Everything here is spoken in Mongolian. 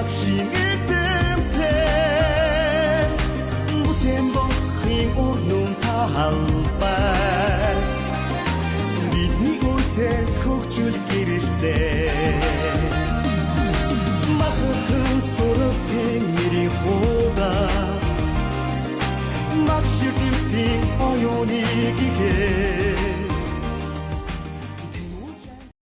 багшийн эдэмтэй бүтээн бохын өрнөн талбай бидний үсээс хөгжил гэрэлтэй махын сурцын нэрийн худаас багш дэмтийн оюуныг игээ